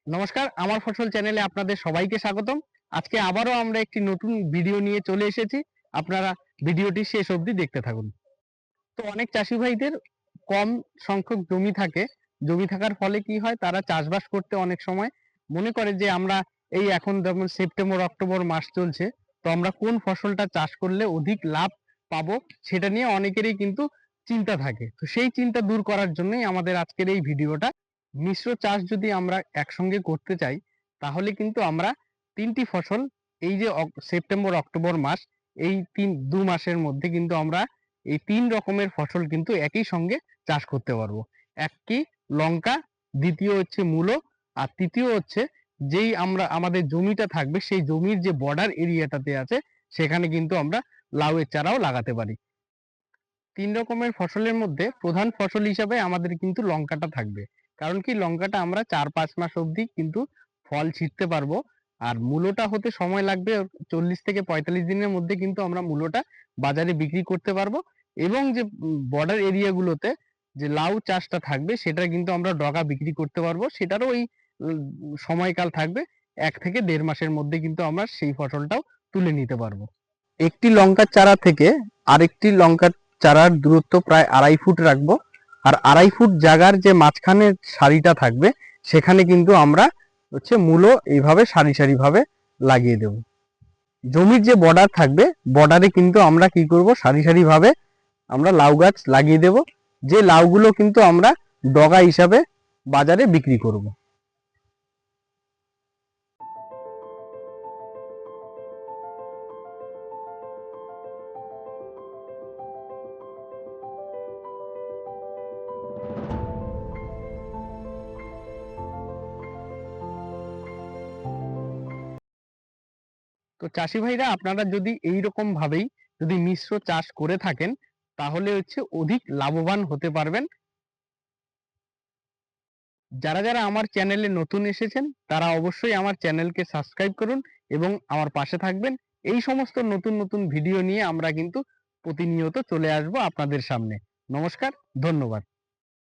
নমস্কার, আমার ফসল চ্যানেলে আপনাদের সবাইকে স্বাগতম। আজকে আবারও আমরা একটি নতুন ভিডিও নিয়ে চলে এসেছি। আপনারা ভিডিওটি শেষ অবধি দেখতে থাকুন। তো অনেক চাষি ভাইদের কম সংখ্যক জমি থাকে। জমি থাকার ফলে কি হয়, তারা চাষবাস করতে অনেক সময় মনে করে যে আমরা এই এখন যেমন সেপ্টেম্বর অক্টোবর মাস চলছে, তো আমরা কোন ফসলটা চাষ করলে অধিক লাভ পাবো সেটা নিয়ে অনেকেরই কিন্তু চিন্তা থাকে। তো সেই চিন্তা দূর করার জন্যই আমাদের আজকের এই ভিডিওটা। মিশ্র চাষ যদি আমরা একসঙ্গে করতে চাই, তাহলে কিন্তু আমরা ৩টি ফসল এই যে সেপ্টেম্বর অক্টোবর মাস, এই ২ মাসের মধ্যে কিন্তু আমরা এই ৩ রকমের ফসল কিন্তু একই সঙ্গে চাষ করতে পারবো। এক কি লঙ্কা, দ্বিতীয় হচ্ছে মূলো, আর তৃতীয় হচ্ছে যেই আমরা আমাদের জমিটা থাকবে সেই জমির যে বর্ডার এরিয়াটাতে আছে সেখানে কিন্তু আমরা লাউয়ের চারাও লাগাতে পারি। ৩ রকমের ফসলের মধ্যে প্রধান ফসল হিসাবে আমাদের কিন্তু লঙ্কাটা থাকবে। কারণ কি লঙ্কাটা আমরা ৪-৫ মাস অবধি কিন্তু ফল ছিঁড়তে পারবো। আর মূলোটা হতে সময় লাগবে ৪০ থেকে ৪৫ দিনের মধ্যে কিন্তু আমরা মূলোটা বাজারে বিক্রি করতে পারবো। এবং যে বর্ডার এরিয়া গুলোতে যে লাউ চাষটা থাকবে সেটা কিন্তু আমরা ডগা বিক্রি করতে পারবো। সেটারও ওই উম সময়কাল থাকবে ১ থেকে ১.৫ মাসের মধ্যে কিন্তু আমরা সেই ফসলটাও তুলে নিতে পারবো। একটি লঙ্কার চারা থেকে আরেকটি লঙ্কার চারার দূরত্ব প্রায় ২.৫ ফুট রাখবো। আর ২.৫ ফুট জায়গার যে মাঝখানের সারিটা থাকবে সেখানে কিন্তু আমরা হচ্ছে মূলো এইভাবে সারি সারি ভাবে লাগিয়ে দেব। জমির যে বর্ডার থাকবে বর্ডারে কিন্তু আমরা কি করব, সারি সারি ভাবে আমরা লাউ গাছ লাগিয়ে দেব। যে লাউগুলো কিন্তু আমরা ডগা হিসাবে বাজারে বিক্রি করব। তো চাষি ভাইরা, আপনারা যদি এই রকম ভাবেই যদি মিশ্র চাষ করে থাকেন, তাহলে হচ্ছে অধিক লাভবান হতে পারবেন। যারা যারা আমার চ্যানেলে নতুন এসেছেন তারা অবশ্যই আমার চ্যানেলকে সাবস্ক্রাইব করুন এবং আমার পাশে থাকবেন। এই সমস্ত নতুন নতুন ভিডিও নিয়ে আমরা কিন্তু প্রতিনিয়ত চলে আসব আপনাদের সামনে। নমস্কার, ধন্যবাদ।